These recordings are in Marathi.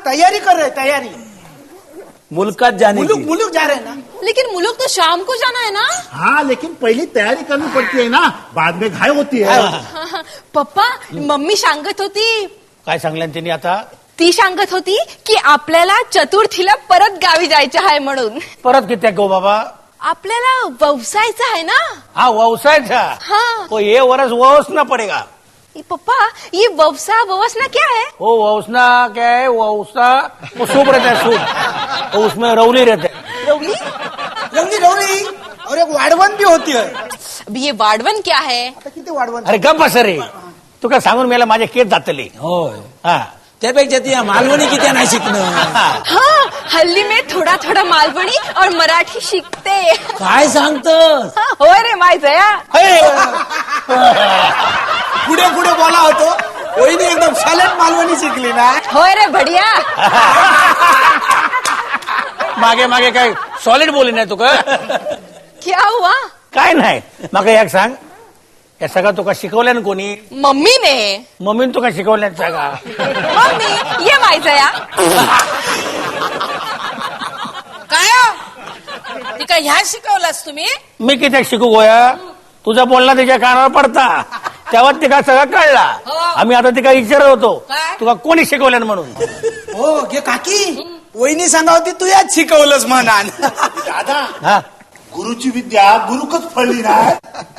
तैयारी कर रहे तैयारी। मुल्कात जाने मुलुक की। मुलुक जा रहे हैं ना। लेकिन मुलुक तो शाम को जाना है ना। हाँ लेकिन पहली तयारी करनी पड़ती है ना, बाद में घाई होती है। पप्पा मम्मी सांगत होती, काय सांगल्यान त्यांनी आता? ती सांगत होती की आपल्याला चतुर्थीला परत गावी जायचं आहे म्हणून. परत किती गो बाबा? आपल्याला व्यवसायचा आहे ना. हाँ व्यवसाय था। हाँ. तो ये वर्ष वोसना पड़ेगा। ये पप्पा ये व्यवसाय क्या है? वो वोसना क्या है? वोसा वो सूप रहता है, सूप। वो उसमें रौली रहते हैं। रवली. रवली रवली और एक वाढवण भी होती है। अभी ये वाढवण क्या है? आता किती वाढवण? अरे गप बस रे, तू काय सांगून मला माझे केस जातले. होय, हा त्यापेक्षा ती मालवणी किती नाही शिकणं. हाँ हल्ली में थोड़ा थोड़ा मालवणी और मराठी शिकते. काय सांगतस? हाँ, होय रे माय जया. पुढे पुढे बोला होतो. वहिनी एकदम शालेट मालवणी शिकली ना. होय रे बढिया. मागे मागे काय सॉलिड बोली नाही तू का? क्या हुआ? काय नाही. मागे एक सांग, या सगळं तुका शिकवल्यान कोणी? मम्मी ने. मम्मीने तुका शिकवल्यान सगळा? मम्मी ये माय जया. काय ती काय ह्या शिकवलास तुम्ही? मी किती शिकू गोया? तुझा बोलणं त्याच्या कानावर पडता, तेव्हा तिका सगळं कळला. आम्ही आता तिका विचारत होतो काय? तुका कोणी शिकवल्यान म्हणून. हो घे काकी, वहिनी सांगा होती तू याच शिकवलंस म्हणान. दादा, हा गुरुची विद्या गुरुकच फळली ना.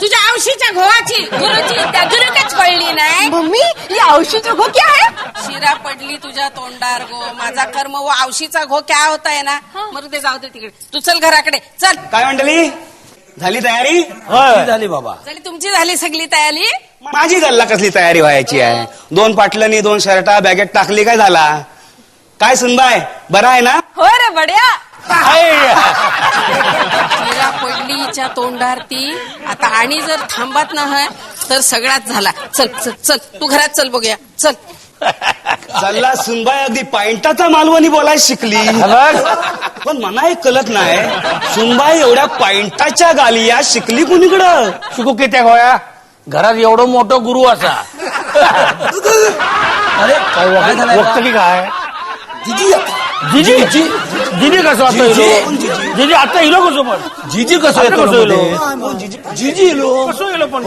तुझ्या औशीच्या घोवाची गुरुची त्या गुरुकच कळली नाही. मम्मी ये औषध घो क्या है? शिरा पडली तुझ्या तोंडार गो. माझा कर्म व औशीचा घो क्या होता है ना. मग ते जाऊ दे तिकडे. तू चल घराकडे चल. काय मंडळी, झाली तयारी? होय. झाली बाबा. झाली तुमची झाली सगळी तयारी? माझी गल्ला कसली तयारी व्हायची आहे? 2 पाटलनी 2 शर्टा बॅगेत टाकली काय झाला? काय सुनबाय, बरा आहे ना? होय रे बढिया. शिरा पडली हिच्या तोंडार ती. आता आणि जर थांबत नाही तर सगळाच झाला. चल चल चल तू घरात चल बघूया चल. चालला सुनबाई अगदी पॉइंटाचा मालवणी बोलायला शिकली. पण मला एक कळत नाही, सुनबाई एवढ्या पॉइंटाच्या गालिया शिकली कुणीकडं? शिकू किती गोया? घरात एवढं मोठं गुरु असा. अरे काय झालं वक्त की काय? जिजी जिजी जिजी कसं आता इलो? जिजी आता इलो कसं पण? जीजी कसं आता कसं येतो इलो? मध्ये? जीजी येलो. कसं इलो पण?